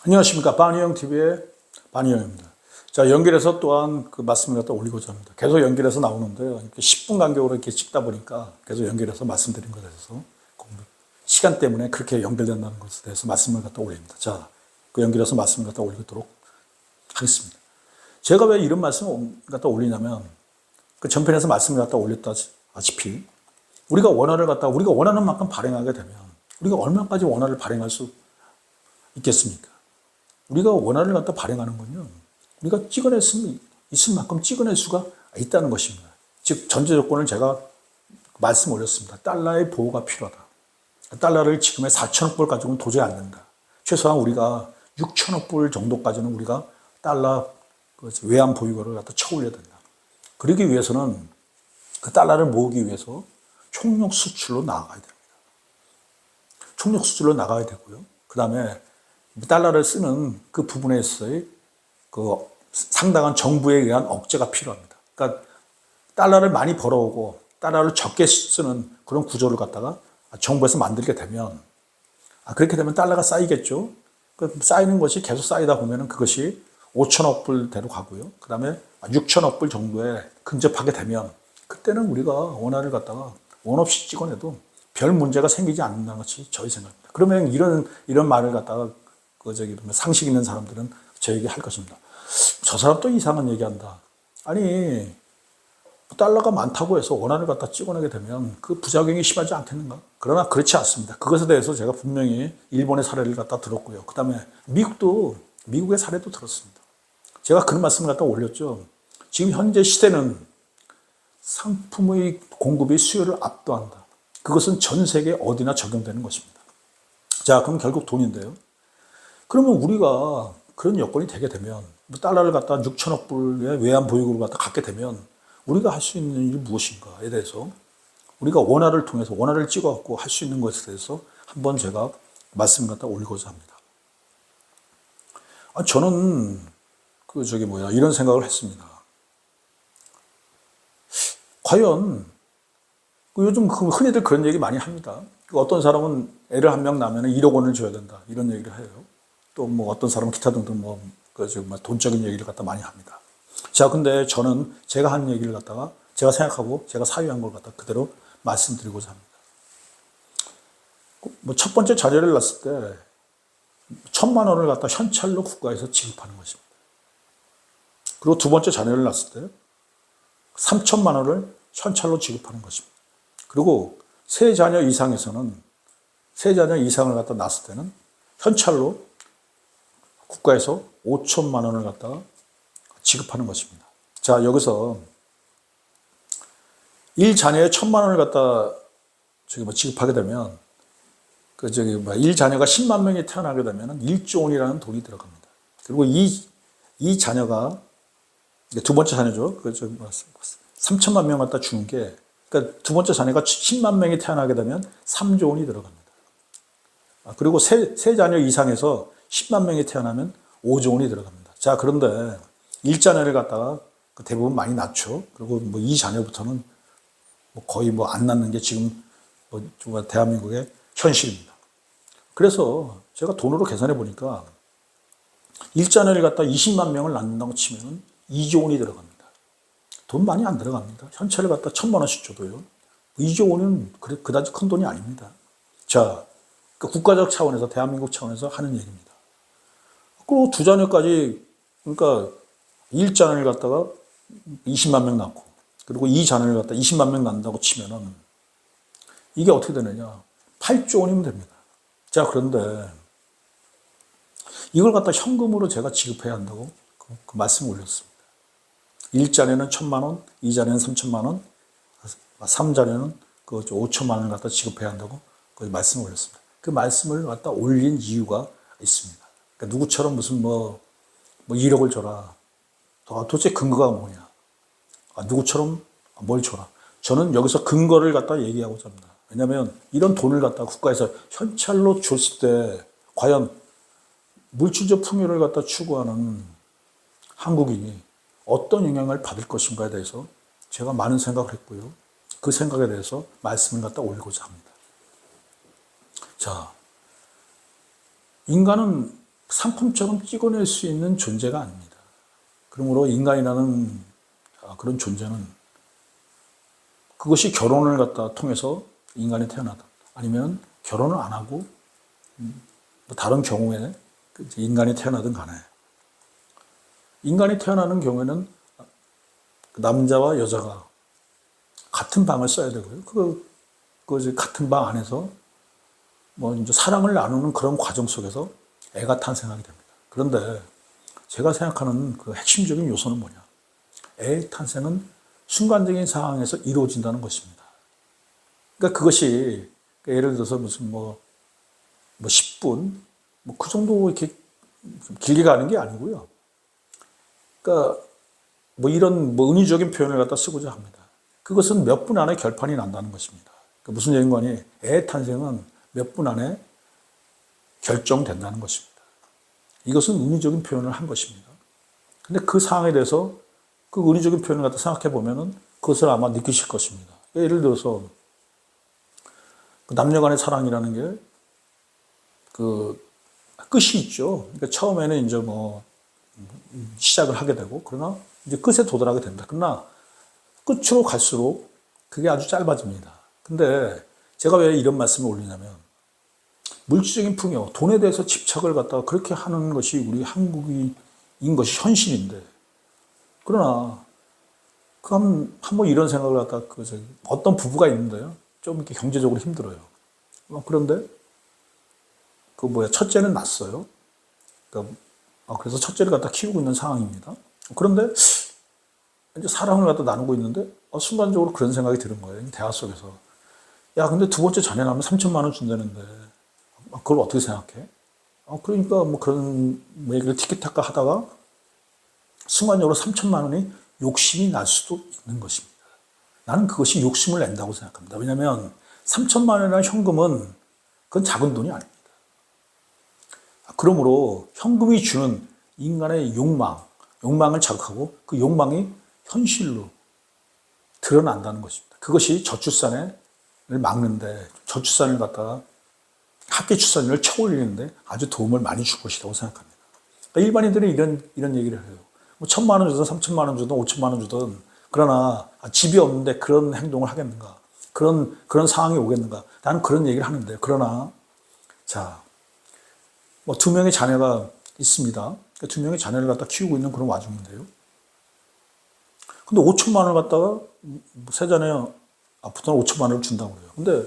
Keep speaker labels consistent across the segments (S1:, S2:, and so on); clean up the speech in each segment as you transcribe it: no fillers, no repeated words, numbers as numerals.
S1: 안녕하십니까. 바니형TV의 바니형입니다. 자, 연결해서 또한 그 말씀을 갖다 올리고자 합니다. 계속 연결해서 나오는데요. 10분 간격으로 이렇게 찍다 보니까 계속 연결해서 말씀드린 것에 대해서 시간 때문에 그렇게 연결된다는 것에 대해서 말씀을 갖다 올립니다. 자, 그 연결해서 말씀을 갖다 올리도록 하겠습니다. 제가 왜 이런 말씀을 갖다 올리냐면, 그 전편에서 말씀을 갖다 올렸다시피, 우리가 원하는 만큼 발행하게 되면, 우리가 얼마까지 원화를 발행할 수 있겠습니까? 우리가 원화를 갖다 발행하는 건요, 우리가 찍어낼 수 있을 만큼 찍어낼 수가 있다는 것입니다. 즉, 전제 조건을 제가 말씀 올렸습니다. 달러의 보호가 필요하다. 달러를 지금의 4천억 불 가지고는 도저히 안 된다. 최소한 우리가 6천억 불 정도까지는 우리가 달러 외환 보유고를 갖다 쳐올려야 된다. 그러기 위해서는 그 달러를 모으기 위해서 총력 수출로 나가야 됩니다. 총력 수출로 나가야 되고요. 그 다음에 달러를 쓰는 그 부분에 있어서의 그 상당한 정부에 의한 억제가 필요합니다. 그러니까 달러를 많이 벌어오고 달러를 적게 쓰는 그런 구조를 갖다가 정부에서 만들게 되면, 그렇게 되면 달러가 쌓이겠죠. 쌓이는 것이 계속 쌓이다 보면 그것이 5천억 불대로 가고요. 그 다음에 6천억 불 정도에 근접하게 되면, 그때는 우리가 원화를 갖다가 원 없이 찍어내도 별 문제가 생기지 않는다는 것이 저희 생각입니다. 그러면 이런 말을 갖다가 상식 있는 사람들은 저에게 할 것입니다. 저 사람 또 이상한 얘기한다. 아니, 달러가 많다고 해서 원화를 갖다 찍어내게 되면 그 부작용이 심하지 않겠는가? 그러나 그렇지 않습니다. 그것에 대해서 제가 분명히 일본의 사례를 갖다 들었고요. 그 다음에 미국의 사례도 들었습니다. 제가 그런 말씀을 갖다 올렸죠. 지금 현재 시대는 상품의 공급이 수요를 압도한다. 그것은 전 세계 어디나 적용되는 것입니다. 자, 그럼 결국 돈인데요. 그러면 우리가 그런 여건이 되게 되면, 달러를 갖다 6천억 불의 외환 보유고를 갖다 갖게 되면 우리가 할 수 있는 일이 무엇인가에 대해서, 우리가 원화를 통해서 원화를 찍어갖고 할 수 있는 것에 대해서 한번 제가 말씀을 갖다 올리고자 합니다. 저는 이런 생각을 했습니다. 과연 요즘 흔히들 그런 얘기 많이 합니다. 어떤 사람은 애를 한 명 낳으면 1억 원을 줘야 된다, 이런 얘기를 해요. 또 어떤 사람은 기타 등등 돈적인 얘기를 갖다 많이 합니다. 자, 근데 저는 제가 한 얘기를 갖다가 제가 생각하고 제가 사유한 걸 갖다 그대로 말씀드리고자 합니다. 첫 번째 자녀를 낳았을 때 1,000만 원을 갖다 현찰로 국가에서 지급하는 것입니다. 그리고 두 번째 자녀를 낳았을 때 3,000만 원을 현찰로 지급하는 것입니다. 그리고 세 자녀 이상을 갖다 낳았을 때는 현찰로 국가에서 5천만 원을 갖다가 지급하는 것입니다. 자, 여기서 1자녀에 1,000만 원을 갖다 지급하게 되면, 1자녀가 10만 명이 태어나게 되면 1조 원이라는 돈이 들어갑니다. 그리고 이 자녀가, 두 번째 자녀죠. 3천만 명 갖다 주는 게, 그러니까 두 번째 자녀가 10만 명이 태어나게 되면 3조 원이 들어갑니다. 그리고 세 자녀 이상에서 10만 명이 태어나면 5조 원이 들어갑니다. 자, 그런데 1자녀를 갖다가 대부분 많이 낳죠. 그리고 2자녀부터는 거의 안 낳는 게 지금 대한민국의 현실입니다. 그래서 제가 돈으로 계산해 보니까 1자녀를 갖다 20만 명을 낳는다고 치면 2조 원이 들어갑니다. 돈 많이 안 들어갑니다. 현찰을 갖다 1,000만 원씩 줘도요. 2조 원은 그다지 큰 돈이 아닙니다. 자, 국가적 차원에서, 대한민국 차원에서 하는 얘기입니다. 그리고 두 자녀까지, 그러니까 1자녀를 갖다가 20만 명 낳고, 그리고 2자녀를 갖다 20만 명 낳는다고 치면은 이게 어떻게 되느냐? 8조 원이면 됩니다. 자, 그런데 이걸 갖다 현금으로 제가 지급해야 한다고 그 말씀을 올렸습니다. 1자녀는 1,000만 원, 2자녀는 3,000만 원, 3자녀는 5천만 원을 갖다 지급해야 한다고 그 말씀을 올렸습니다. 그 말씀을 갖다 올린 이유가 있습니다. 그러니까 누구처럼 무슨 1억을 줘라. 도대체 근거가 뭐냐? 누구처럼 뭘 줘라. 저는 여기서 근거를 갖다 얘기하고자 합니다. 왜냐하면 이런 돈을 갖다 국가에서 현찰로 줬을 때 과연 물질적 풍요를 갖다 추구하는 한국인이 어떤 영향을 받을 것인가에 대해서 제가 많은 생각을 했고요. 그 생각에 대해서 말씀을 갖다 올리고자 합니다. 자, 인간은 상품처럼 찍어낼 수 있는 존재가 아닙니다. 그러므로 인간이라는 그런 존재는 그것이 결혼을 갖다 통해서 인간이 태어나다 아니면 결혼을 안 하고 다른 경우에 인간이 태어나든 간에 인간이 태어나는 경우에는 남자와 여자가 같은 방을 써야 되고요. 그 같은 방 안에서 뭐 이제 사랑을 나누는 그런 과정 속에서 애가 탄생하게 됩니다. 그런데 제가 생각하는 그 핵심적인 요소는 뭐냐? 애의 탄생은 순간적인 상황에서 이루어진다는 것입니다. 그러니까 그것이 예를 들어서 무슨 뭐 10분 그 정도 이렇게 길게 가는 게 아니고요. 그러니까 뭐 이런 은유적인 표현을 갖다 쓰고자 합니다. 그것은 몇 분 안에 결판이 난다는 것입니다. 그러니까 무슨 얘기인가니 애 탄생은 몇 분 안에 결정된다는 것입니다. 이것은 은유적인 표현을 한 것입니다. 근데 그 상황에 대해서 그 은유적인 표현을 갖다 생각해 보면은 그것을 아마 느끼실 것입니다. 예를 들어서 남녀 간의 사랑이라는 게 그 끝이 있죠. 그러니까 처음에는 이제 뭐 시작을 하게 되고 그러나 이제 끝에 도달하게 됩니다. 그러나 끝으로 갈수록 그게 아주 짧아집니다. 근데 제가 왜 이런 말씀을 올리냐면 물질적인 풍요, 돈에 대해서 집착을 갖다가 그렇게 하는 것이 우리 한국인 것이 현실인데 그러나 한번 이런 생각을 갖다가 어떤 부부가 있는데요. 좀 이렇게 경제적으로 힘들어요. 그런데 첫째는 낳았어요. 그래서 첫째를 갖다 키우고 있는 상황입니다. 그런데 이제 사랑을 갖다 나누고 있는데 순간적으로 그런 생각이 드는 거예요. 대화 속에서. 야, 근데 두 번째 자녀 낳으면 3천만 원 준다는데 그걸 어떻게 생각해? 그러니까 뭐 그런 얘기를 티키타카 하다가 순간적으로 3천만 원이 욕심이 날 수도 있는 것입니다. 나는 그것이 욕심을 낸다고 생각합니다. 왜냐하면 3천만 원이라는 현금은 그건 작은 돈이 아닙니다. 그러므로 현금이 주는 인간의 욕망을 자극하고 그 욕망이 현실로 드러난다는 것입니다. 그것이 저출산을 막는데 저출산을 갖다가 합계 출산율을 쳐올리는데 아주 도움을 많이 줄 것이라고 생각합니다. 그러니까 일반인들은 이런 얘기를 해요. 뭐 1,000만 원 주든 3,000만 원 주든 5천만 원 주든 그러나 집이 없는데 그런 행동을 하겠는가? 그런 상황이 오겠는가? 나는 그런 얘기를 하는데 그러나 자, 뭐 2명의 자녀가 있습니다. 2명의 자녀를 갖다 키우고 있는 그런 와중인데요. 근데 5천만 원을 갖다가 세 자녀 앞부터는 5천만 원을 준다고 그래요. 근데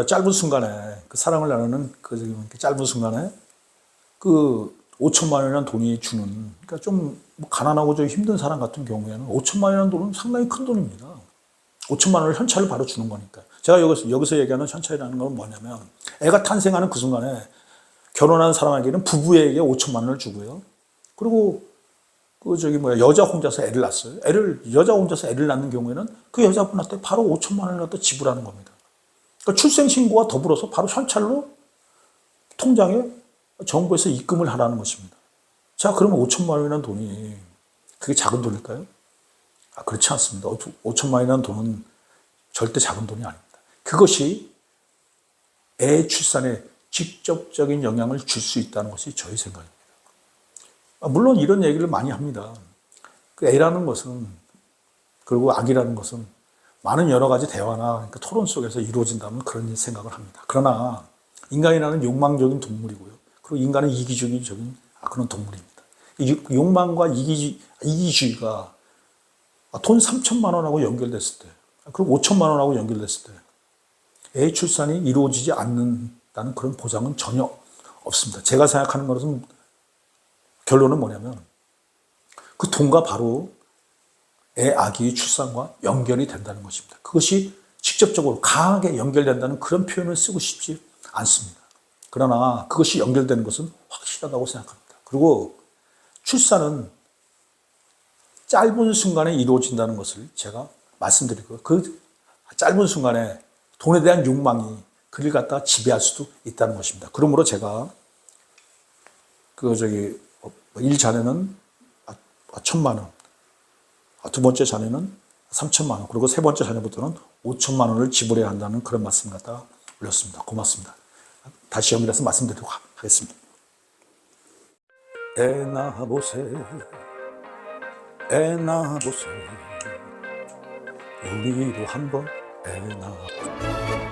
S1: 짧은 순간에 그 사랑을 나누는 짧은 순간에 그 5천만 원이라는 돈이 주는 그러니까 좀 가난하고 좀 힘든 사람 같은 경우에는 5천만 원이라는 돈은 상당히 큰 돈입니다. 5천만 원을 현찰을 바로 주는 거니까. 제가 여기서 얘기하는 현찰이라는 건 뭐냐면 애가 탄생하는 그 순간에 결혼한 사람에게는 부부에게 5천만 원을 주고요. 그리고 여자 혼자서 애를 낳았어요. 여자 혼자서 애를 낳는 경우에는 그 여자분한테 바로 5천만 원을 갖다 지불하는 겁니다. 그러니까 출생신고와 더불어서 바로 현찰로 통장에 정부에서 입금을 하라는 것입니다. 자, 그러면 5천만 원이라는 돈이 그게 작은 돈일까요? 그렇지 않습니다. 5천만 원이라는 돈은 절대 작은 돈이 아닙니다. 그것이 애 출산에 직접적인 영향을 줄 수 있다는 것이 저의 생각입니다. 물론 이런 얘기를 많이 합니다. 그 애라는 것은 그리고 아기라는 것은 많은 여러 가지 대화나 그러니까 토론 속에서 이루어진다면 그런 생각을 합니다. 그러나 인간이라는 욕망적인 동물이고요. 그리고 인간은 이기적인 그런 동물입니다. 욕망과 이기주의가 돈 3천만 원하고 연결됐을 때 그리고 5천만 원하고 연결됐을 때 애 출산이 이루어지지 않는다는 그런 보장은 전혀 없습니다. 제가 생각하는 것은 결론은 뭐냐면 그 돈과 바로 아기의 출산과 연결이 된다는 것입니다. 그것이 직접적으로 강하게 연결된다는 그런 표현을 쓰고 싶지 않습니다. 그러나 그것이 연결되는 것은 확실하다고 생각합니다. 그리고 출산은 짧은 순간에 이루어진다는 것을 제가 말씀드리고, 그 짧은 순간에 돈에 대한 욕망이 그를 갖다 지배할 수도 있다는 것입니다. 그러므로 제가 일 자녀는 1,000만 원, 두 번째 자녀는 3,000만 원, 그리고 세 번째 자녀부터는 5천만 원을 지불해야 한다는 그런 말씀을 갖다 올렸습니다. 고맙습니다. 다시 연결해서 말씀드리도록 하겠습니다. 애 낳아보세, 애 낳아보세, 우리도 한번 애 낳아보세.